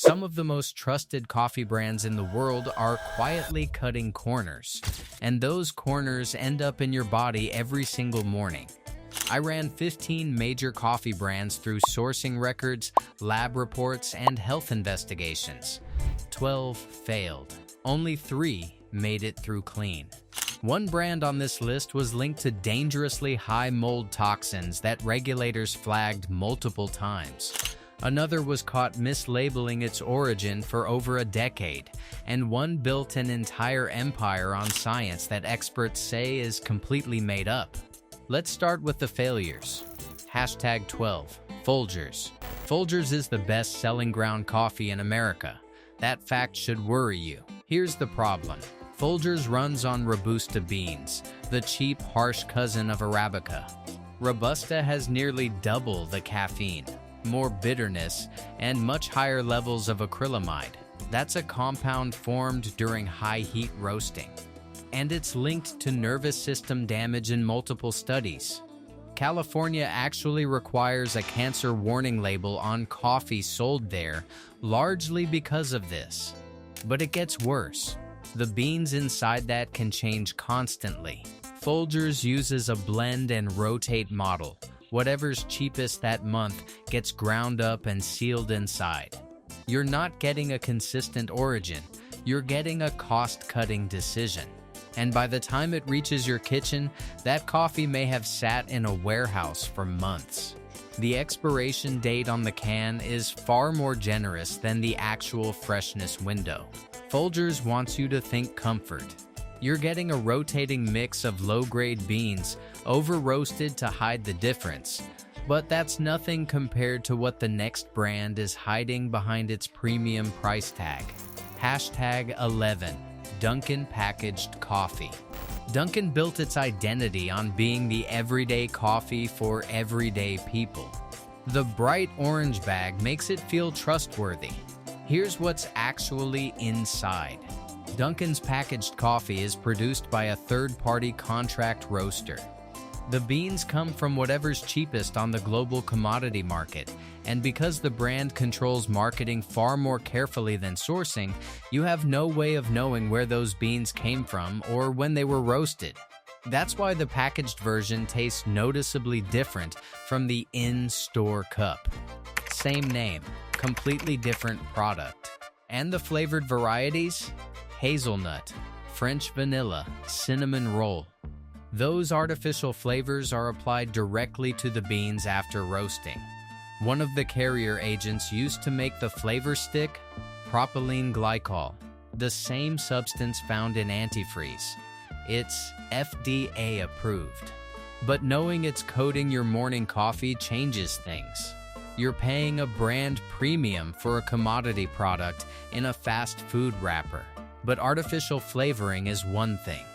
Some of the most trusted coffee brands in the world are quietly cutting corners, and those corners end up in your body every single morning. I ran 15 major coffee brands through sourcing records, lab reports, and health investigations. 12 failed. Only 3 made it through clean. One brand on this list was linked to dangerously high mold toxins that regulators flagged multiple times. Another was caught mislabeling its origin for over a decade, and one built an entire empire on science that experts say is completely made up. Let's start with the failures. Hashtag 12. Folgers. Folgers is the best-selling ground coffee in America. That fact should worry you. Here's the problem. Folgers runs on Robusta beans, the cheap, harsh cousin of Arabica. Robusta has nearly double the caffeine, more bitterness, and much higher levels of acrylamide. That's a compound formed during high heat roasting. And it's linked to nervous system damage in multiple studies. California actually requires a cancer warning label on coffee sold there, largely because of this. But it gets worse. The beans inside that can change constantly. Folgers uses a blend and rotate model. Whatever's cheapest that month gets ground up and sealed inside. You're not getting a consistent origin, you're getting a cost-cutting decision. And by the time it reaches your kitchen, that coffee may have sat in a warehouse for months. The expiration date on the can is far more generous than the actual freshness window. Folgers wants you to think comfort. You're getting a rotating mix of low-grade beans, over-roasted to hide the difference. But that's nothing compared to what the next brand is hiding behind its premium price tag. Hashtag 11. Dunkin' Packaged Coffee. Dunkin' built its identity on being the everyday coffee for everyday people. The bright orange bag makes it feel trustworthy. Here's what's actually inside. Dunkin's packaged coffee is produced by a third-party contract roaster. The beans come from whatever's cheapest on the global commodity market, and because the brand controls marketing far more carefully than sourcing, you have no way of knowing where those beans came from or when they were roasted. That's why the packaged version tastes noticeably different from the in-store cup. Same name, completely different product. And the flavored varieties? Hazelnut, French vanilla, cinnamon roll. Those artificial flavors are applied directly to the beans after roasting. One of the carrier agents used to make the flavor stick, propylene glycol, the same substance found in antifreeze. It's FDA approved. But knowing it's coating your morning coffee changes things. You're paying a brand premium for a commodity product in a fast food wrapper. But artificial flavoring is one thing.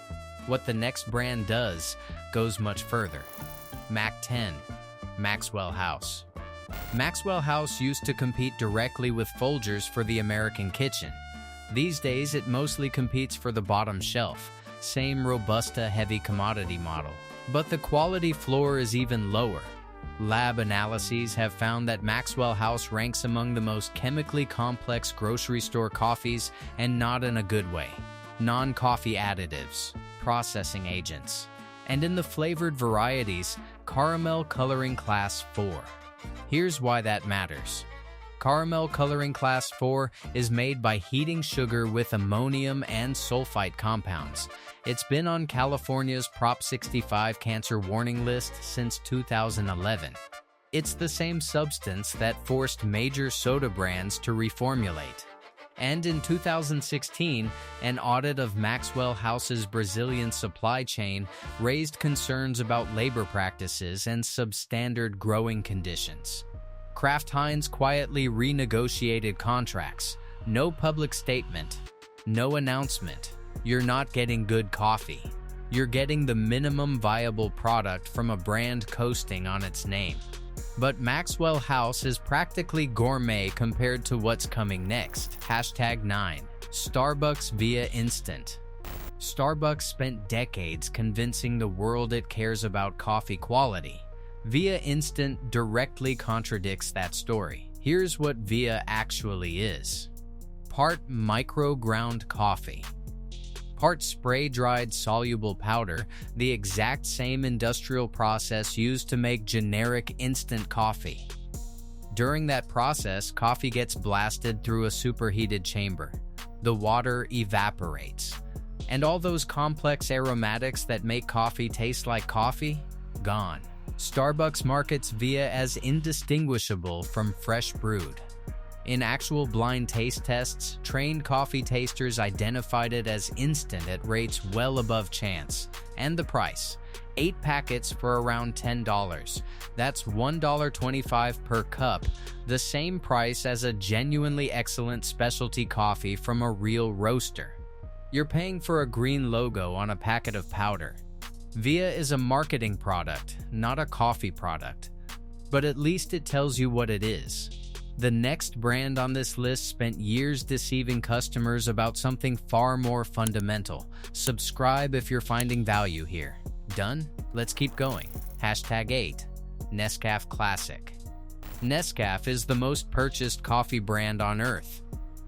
What the next brand does goes much further. Mac 10, Maxwell House. Maxwell House used to compete directly with Folgers for the American kitchen. These days, it mostly competes for the bottom shelf, same Robusta heavy commodity model. But the quality floor is even lower. Lab analyses have found that Maxwell House ranks among the most chemically complex grocery store coffees, and not in a good way. Non-coffee additives, processing agents, and in the flavored varieties, caramel coloring class 4. Here's why that matters. Caramel coloring class 4 is made by heating sugar with ammonium and sulfite compounds. It's been on California's Prop 65 cancer warning list since 2011. It's the same substance that forced major soda brands to reformulate. And in 2016, an audit of Maxwell House's Brazilian supply chain raised concerns about labor practices and substandard growing conditions. Kraft Heinz quietly renegotiated contracts. No public statement. No announcement. You're not getting good coffee. You're getting the minimum viable product from a brand coasting on its name. But Maxwell House is practically gourmet compared to what's coming next. Hashtag 9. Starbucks Via Instant. Starbucks spent decades convincing the world it cares about coffee quality. Via Instant directly contradicts that story. Here's what Via actually is. Part micro-ground coffee. Part spray-dried soluble powder, the exact same industrial process used to make generic instant coffee. During that process, coffee gets blasted through a superheated chamber. The water evaporates. And all those complex aromatics that make coffee taste like coffee? Gone. Starbucks markets Via as indistinguishable from fresh brewed. In actual blind taste tests, trained coffee tasters identified it as instant at rates well above chance. And the price: 8 packets for around $10. That's $1.25 per cup, the same price as a genuinely excellent specialty coffee from a real roaster. You're paying for a green logo on a packet of powder. Via is a marketing product, not a coffee product. But at least it tells you what it is. The next brand on this list spent years deceiving customers about something far more fundamental. Subscribe if you're finding value here. Done? Let's keep going. #8. Nescafé Classic. Nescafé is the most purchased coffee brand on earth.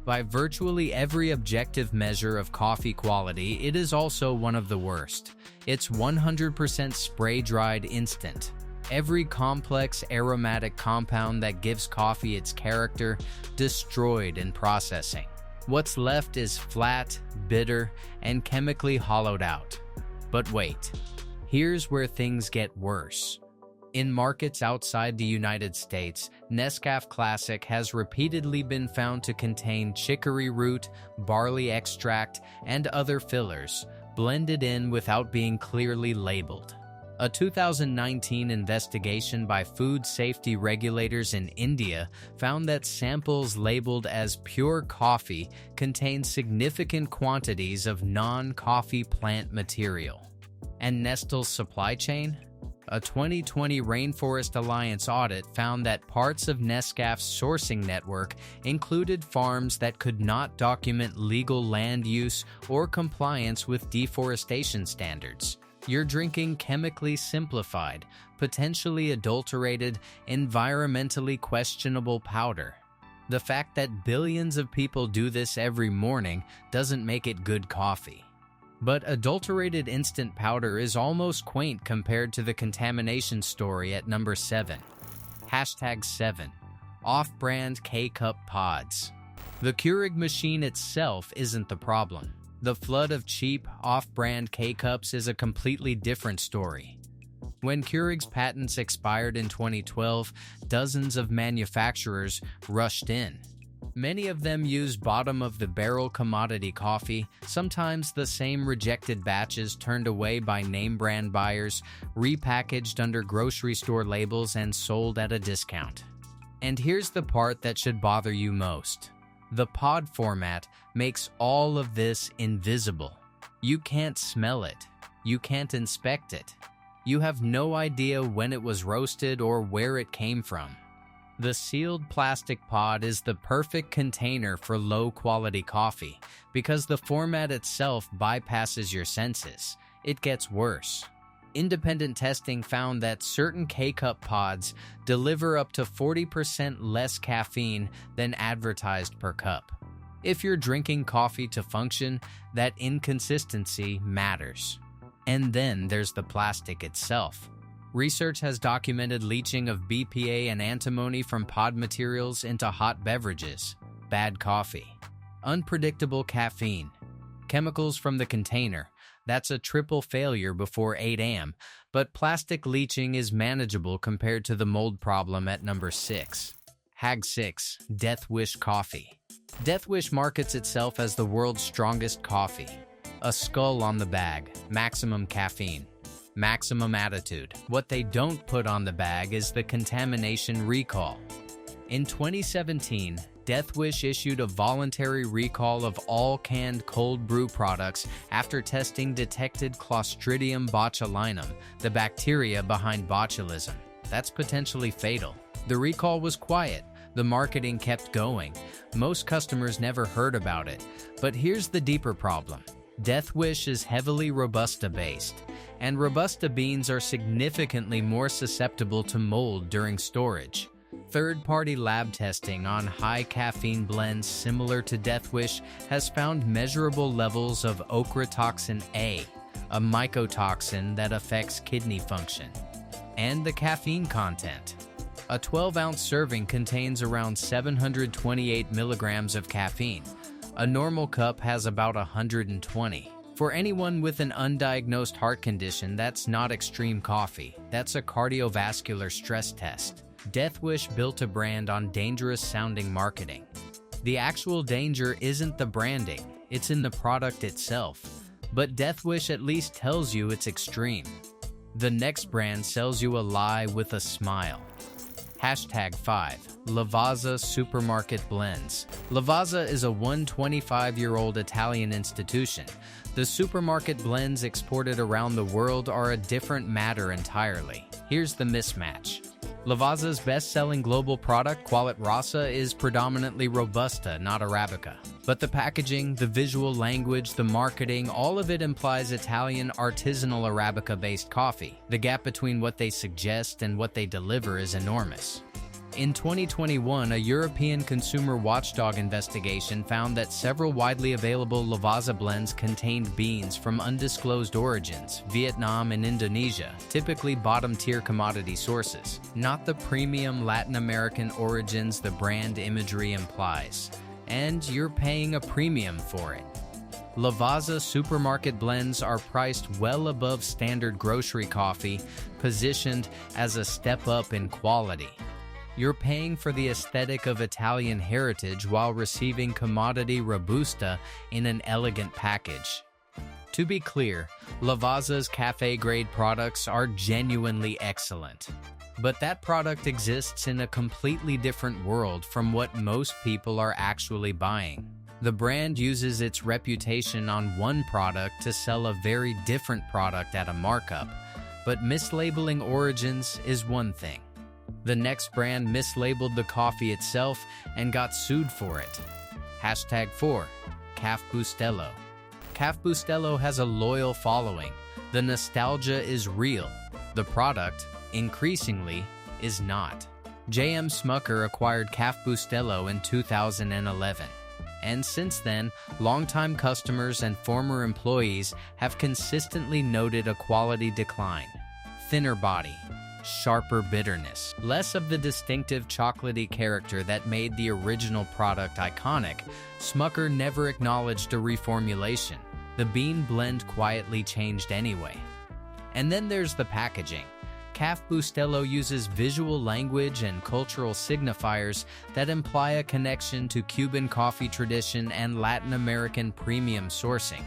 By virtually every objective measure of coffee quality, it is also one of the worst. It's 100% spray-dried instant. Every complex aromatic compound that gives coffee its character, destroyed in processing. What's left is flat, bitter, and chemically hollowed out. But wait, here's where things get worse. In markets outside the United States, Nescafé Classic has repeatedly been found to contain chicory root, barley extract, and other fillers, blended in without being clearly labeled. A 2019 investigation by food safety regulators in India found that samples labeled as pure coffee contain significant quantities of non-coffee plant material. And Nestle's supply chain? A 2020 Rainforest Alliance audit found that parts of Nescafé's sourcing network included farms that could not document legal land use or compliance with deforestation standards. You're drinking chemically simplified, potentially adulterated, environmentally questionable powder. The fact that billions of people do this every morning doesn't make it good coffee. But adulterated instant powder is almost quaint compared to the contamination story at number 7. #7. Off-brand K-Cup pods. The Keurig machine itself isn't the problem. The flood of cheap, off-brand K-Cups is a completely different story. When Keurig's patents expired in 2012, dozens of manufacturers rushed in. Many of them use bottom-of-the-barrel commodity coffee, sometimes the same rejected batches turned away by name-brand buyers, repackaged under grocery store labels and sold at a discount. And here's the part that should bother you most. The pod format makes all of this invisible. You can't smell it. You can't inspect it. You have no idea when it was roasted or where it came from. The sealed plastic pod is the perfect container for low-quality coffee because the format itself bypasses your senses. It gets worse. Independent testing found that certain K-Cup pods deliver up to 40% less caffeine than advertised per cup. If you're drinking coffee to function, that inconsistency matters. And then there's the plastic itself. Research has documented leaching of BPA and antimony from pod materials into hot beverages, bad coffee, unpredictable caffeine, chemicals from the container. That's a triple failure before 8 a.m., but plastic leaching is manageable compared to the mold problem at number 6. #6. Death Wish Coffee. Death Wish markets itself as the world's strongest coffee. A skull on the bag, maximum caffeine, maximum attitude. What they don't put on the bag is the contamination recall. In 2017, Death Wish issued a voluntary recall of all canned cold brew products after testing detected Clostridium botulinum, the bacteria behind botulism. That's potentially fatal. The recall was quiet. The marketing kept going. Most customers never heard about it. But here's the deeper problem. Death Wish is heavily Robusta-based, and Robusta beans are significantly more susceptible to mold during storage. Third-party lab testing on high caffeine blends similar to Death Wish has found measurable levels of ochratoxin A, a mycotoxin that affects kidney function, and the caffeine content. A 12-ounce serving contains around 728 milligrams of caffeine. A normal cup has about 120. For anyone with an undiagnosed heart condition, that's not extreme coffee. That's a cardiovascular stress test. Death Wish built a brand on dangerous-sounding marketing. The actual danger isn't the branding, it's in the product itself. But Death Wish at least tells you it's extreme. The next brand sells you a lie with a smile. Hashtag 5. Lavazza Supermarket Blends. Lavazza is a 125-year-old Italian institution. The supermarket blends exported around the world are a different matter entirely. Here's the mismatch. Lavazza's best-selling global product, Qualit Rossa, is predominantly Robusta, not Arabica. But the packaging, the visual language, the marketing, all of it implies Italian artisanal Arabica-based coffee. The gap between what they suggest and what they deliver is enormous. In 2021, a European consumer watchdog investigation found that several widely available Lavazza blends contained beans from undisclosed origins, Vietnam and Indonesia, typically bottom-tier commodity sources, not the premium Latin American origins the brand imagery implies. And you're paying a premium for it. Lavazza supermarket blends are priced well above standard grocery coffee, positioned as a step up in quality. You're paying for the aesthetic of Italian heritage while receiving commodity Robusta in an elegant package. To be clear, Lavazza's cafe-grade products are genuinely excellent. But that product exists in a completely different world from what most people are actually buying. The brand uses its reputation on one product to sell a very different product at a markup, but mislabeling origins is one thing. The next brand mislabeled the coffee itself and got sued for it. Hashtag 4. Caffè Bustelo. Caffè Bustelo has a loyal following. The nostalgia is real. The product, increasingly, is not. J.M. Smucker acquired Caffè Bustelo in 2011. And since then, longtime customers and former employees have consistently noted a quality decline. Thinner body, sharper bitterness, less of the distinctive chocolatey character that made the original product iconic. Smucker never acknowledged a reformulation. The bean blend quietly changed anyway. And then there's the packaging. Caffè Bustelo uses visual language and cultural signifiers that imply a connection to Cuban coffee tradition and Latin American premium sourcing.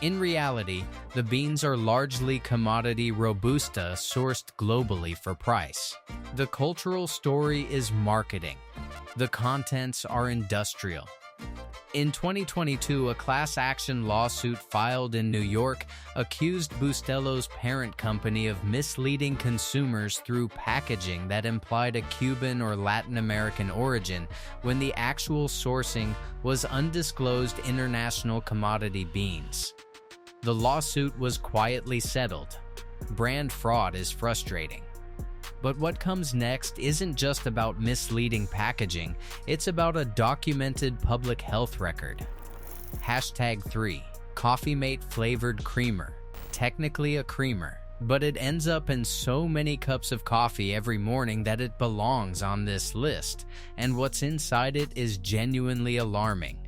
In reality, the beans are largely commodity Robusta sourced globally for price. The cultural story is marketing. The contents are industrial. In 2022, a class action lawsuit filed in New York accused Bustelo's parent company of misleading consumers through packaging that implied a Cuban or Latin American origin when the actual sourcing was undisclosed international commodity beans. The lawsuit was quietly settled. Brand fraud is frustrating. But what comes next isn't just about misleading packaging, it's about a documented public health record. Hashtag 3. Coffee Mate Flavored Creamer. Technically a creamer, but it ends up in so many cups of coffee every morning that it belongs on this list, and what's inside it is genuinely alarming.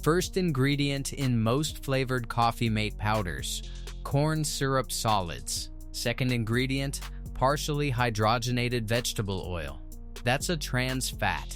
First ingredient in most flavored Coffee Mate powders, corn syrup solids. Second ingredient, partially hydrogenated vegetable oil. That's a trans fat.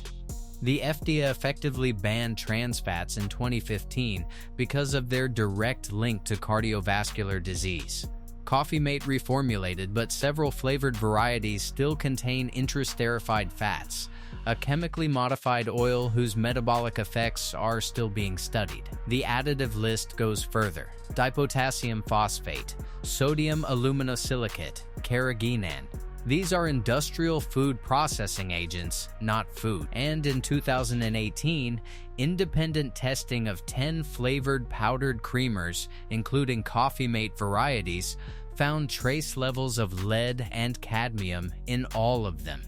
The FDA effectively banned trans fats in 2015 because of their direct link to cardiovascular disease. Coffee Mate reformulated, but several flavored varieties still contain intraesterified fats, a chemically modified oil whose metabolic effects are still being studied. The additive list goes further. Dipotassium phosphate, sodium aluminosilicate, carrageenan. These are industrial food processing agents, not food. And in 2018, independent testing of 10 flavored powdered creamers, including Coffee Mate varieties, found trace levels of lead and cadmium in all of them.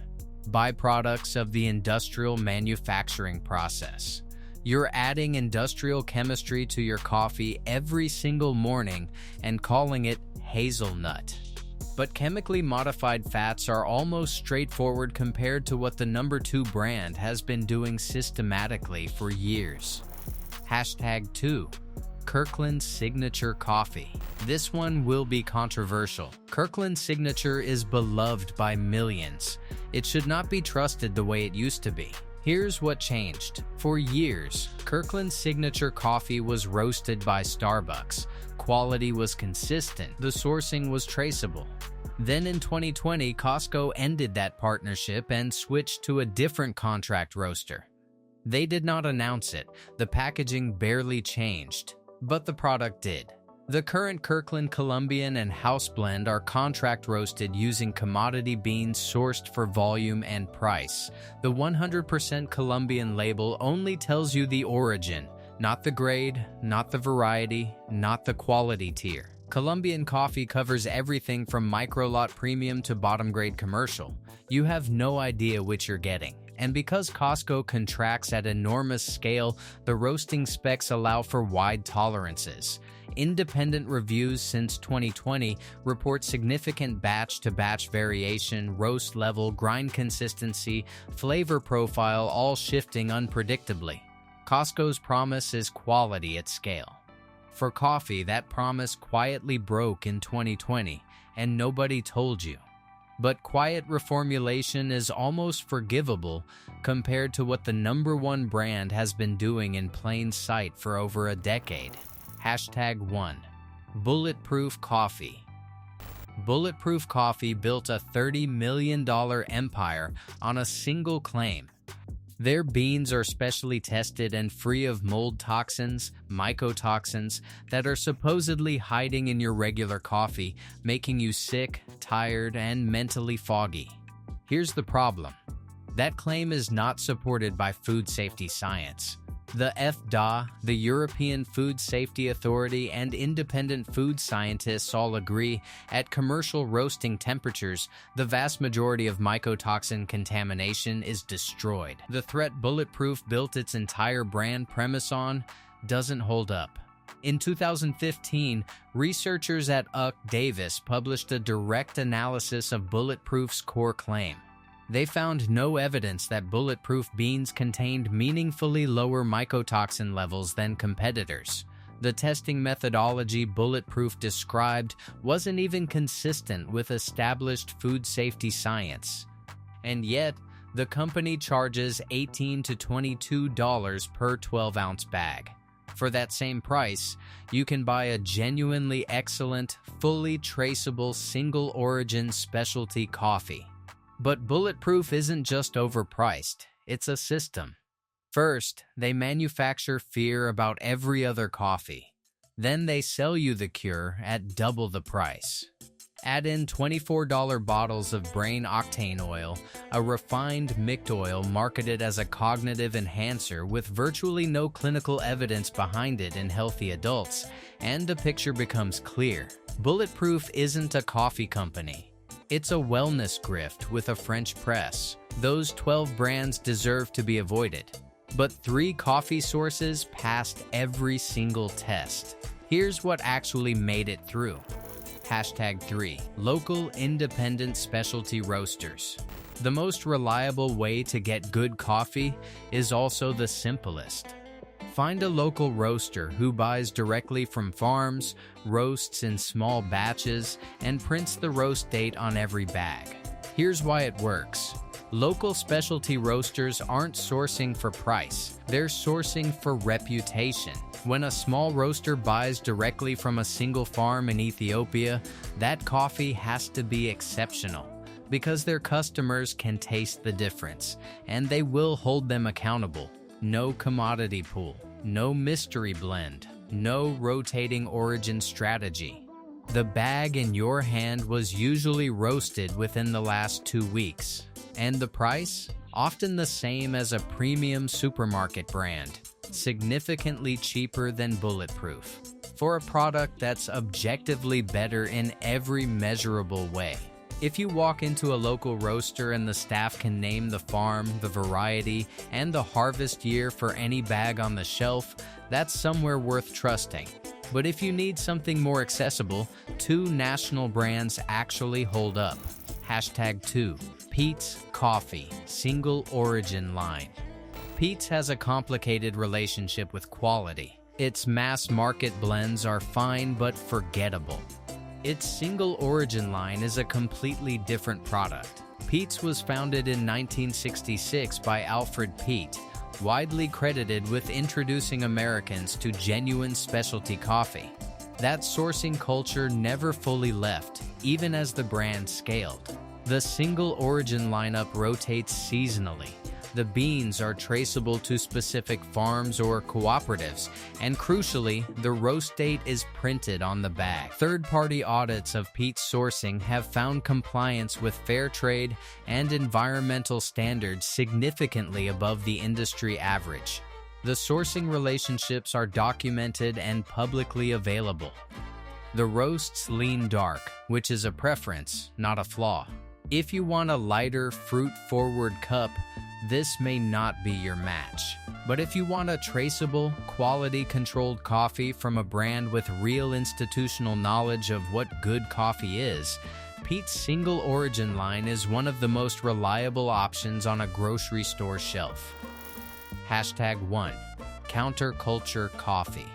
byproducts of the industrial manufacturing process. You're adding industrial chemistry to your coffee every single morning and calling it hazelnut. But chemically modified fats are almost straightforward compared to what the number 2 brand has been doing systematically for years. Hashtag 2. Kirkland Signature Coffee. This one will be controversial. Kirkland Signature is beloved by millions. It should not be trusted the way it used to be. Here's what changed. For years, Kirkland Signature Coffee was roasted by Starbucks. Quality was consistent. The sourcing was traceable. Then in 2020, Costco ended that partnership and switched to a different contract roaster. They did not announce it. The packaging barely changed, but the product did. The current Kirkland Colombian and House Blend are contract roasted using commodity beans sourced for volume and price. The 100% Colombian label only tells you the origin, not the grade, not the variety, not the quality tier. Colombian coffee covers everything from micro-lot premium to bottom-grade commercial. You have no idea which you're getting. And because Costco contracts at enormous scale, the roasting specs allow for wide tolerances. Independent reviews since 2020 report significant batch-to-batch variation, roast level, grind consistency, flavor profile all shifting unpredictably. Costco's promise is quality at scale. For coffee, that promise quietly broke in 2020, and nobody told you. But quiet reformulation is almost forgivable compared to what the number 1 brand has been doing in plain sight for over a decade. Hashtag 1. Bulletproof Coffee. Bulletproof Coffee built a $30 million empire on a single claim. Their beans are specially tested and free of mold toxins, mycotoxins, that are supposedly hiding in your regular coffee, making you sick, tired, and mentally foggy. Here's the problem. That claim is not supported by food safety science. The FDA, the European Food Safety Authority, and independent food scientists all agree at commercial roasting temperatures, the vast majority of mycotoxin contamination is destroyed. The threat Bulletproof built its entire brand premise on doesn't hold up. In 2015, researchers at UC Davis published a direct analysis of Bulletproof's core claim. They found no evidence that Bulletproof beans contained meaningfully lower mycotoxin levels than competitors. The testing methodology Bulletproof described wasn't even consistent with established food safety science. And yet, the company charges $18 to $22 per 12-ounce bag. For that same price, you can buy a genuinely excellent, fully traceable single-origin specialty coffee. But Bulletproof isn't just overpriced, it's a system. First, they manufacture fear about every other coffee. Then they sell you the cure at double the price. Add in $24 bottles of brain octane oil, a refined MICT oil marketed as a cognitive enhancer with virtually no clinical evidence behind it in healthy adults, and the picture becomes clear. Bulletproof isn't a coffee company. It's a wellness grift with a French press. Those 12 brands deserve to be avoided. But 3 coffee sources passed every single test. Here's what actually made it through. Hashtag 3. Local independent specialty roasters. The most reliable way to get good coffee is also the simplest. Find a local roaster who buys directly from farms, roasts in small batches, and prints the roast date on every bag. Here's why it works. Local specialty roasters aren't sourcing for price, they're sourcing for reputation. When a small roaster buys directly from a single farm in Ethiopia, that coffee has to be exceptional, because their customers can taste the difference, and they will hold them accountable. No commodity pool, no mystery blend, no rotating origin strategy. The bag in your hand was usually roasted within the last 2 weeks. And the price? Often the same as a premium supermarket brand, significantly cheaper than Bulletproof, for a product that's objectively better in every measurable way. If you walk into a local roaster and the staff can name the farm, the variety, and the harvest year for any bag on the shelf, that's somewhere worth trusting. But if you need something more accessible, two national brands actually hold up. #2. Peet's Coffee Single Origin Line. Peet's has a complicated relationship with quality. Its mass-market blends are fine but forgettable. Its single origin line is a completely different product. Peet's was founded in 1966 by Alfred Peet, widely credited with introducing Americans to genuine specialty coffee. That sourcing culture never fully left, even as the brand scaled. The single origin lineup rotates seasonally. The beans are traceable to specific farms or cooperatives, and crucially, the roast date is printed on the bag. Third-party audits of Peet's sourcing have found compliance with fair trade and environmental standards significantly above the industry average. The sourcing relationships are documented and publicly available. The roasts lean dark, which is a preference, not a flaw. If you want a lighter, fruit-forward cup, this may not be your match. But if you want a traceable, quality-controlled coffee from a brand with real institutional knowledge of what good coffee is, Peet's single origin line is one of the most reliable options on a grocery store shelf. #1. Counterculture Coffee.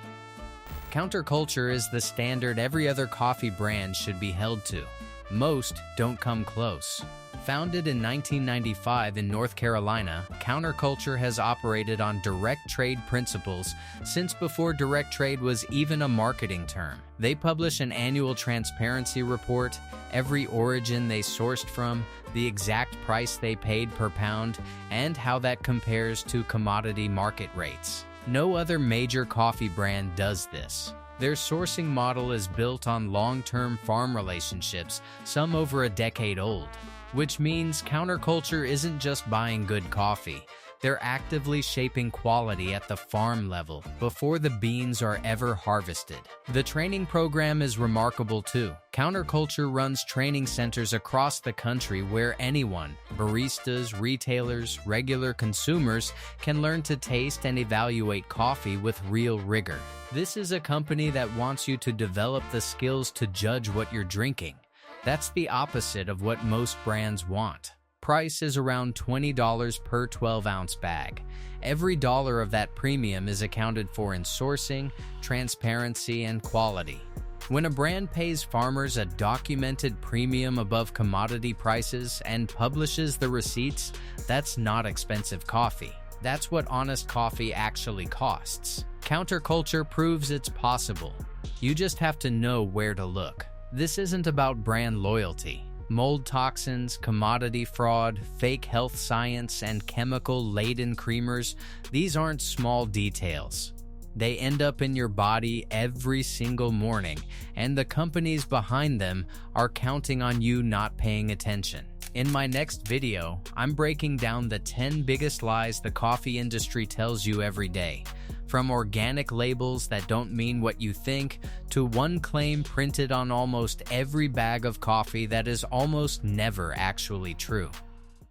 Counterculture is the standard every other coffee brand should be held to. Most don't come close. Founded in 1995 in North Carolina, Counterculture has operated on direct trade principles since before direct trade was even a marketing term. They publish an annual transparency report, every origin they sourced from, the exact price they paid per pound, and how that compares to commodity market rates. No other major coffee brand does this. Their sourcing model is built on long-term farm relationships, some over a decade old. Which means Counterculture isn't just buying good coffee. They're actively shaping quality at the farm level before the beans are ever harvested. The training program is remarkable too. Counterculture runs training centers across the country where anyone, baristas, retailers, regular consumers, can learn to taste and evaluate coffee with real rigor. This is a company that wants you to develop the skills to judge what you're drinking. That's the opposite of what most brands want. Price is around $20 per 12-ounce bag. Every dollar of that premium is accounted for in sourcing, transparency, and quality. When a brand pays farmers a documented premium above commodity prices and publishes the receipts, that's not expensive coffee. That's what honest coffee actually costs. Counterculture proves it's possible. You just have to know where to look. This isn't about brand loyalty. Mold toxins, commodity fraud, fake health science, and chemical-laden creamers, these aren't small details. They end up in your body every single morning, and the companies behind them are counting on you not paying attention. In my next video, I'm breaking down the 10 biggest lies the coffee industry tells you every day. From organic labels that don't mean what you think, to one claim printed on almost every bag of coffee that is almost never actually true.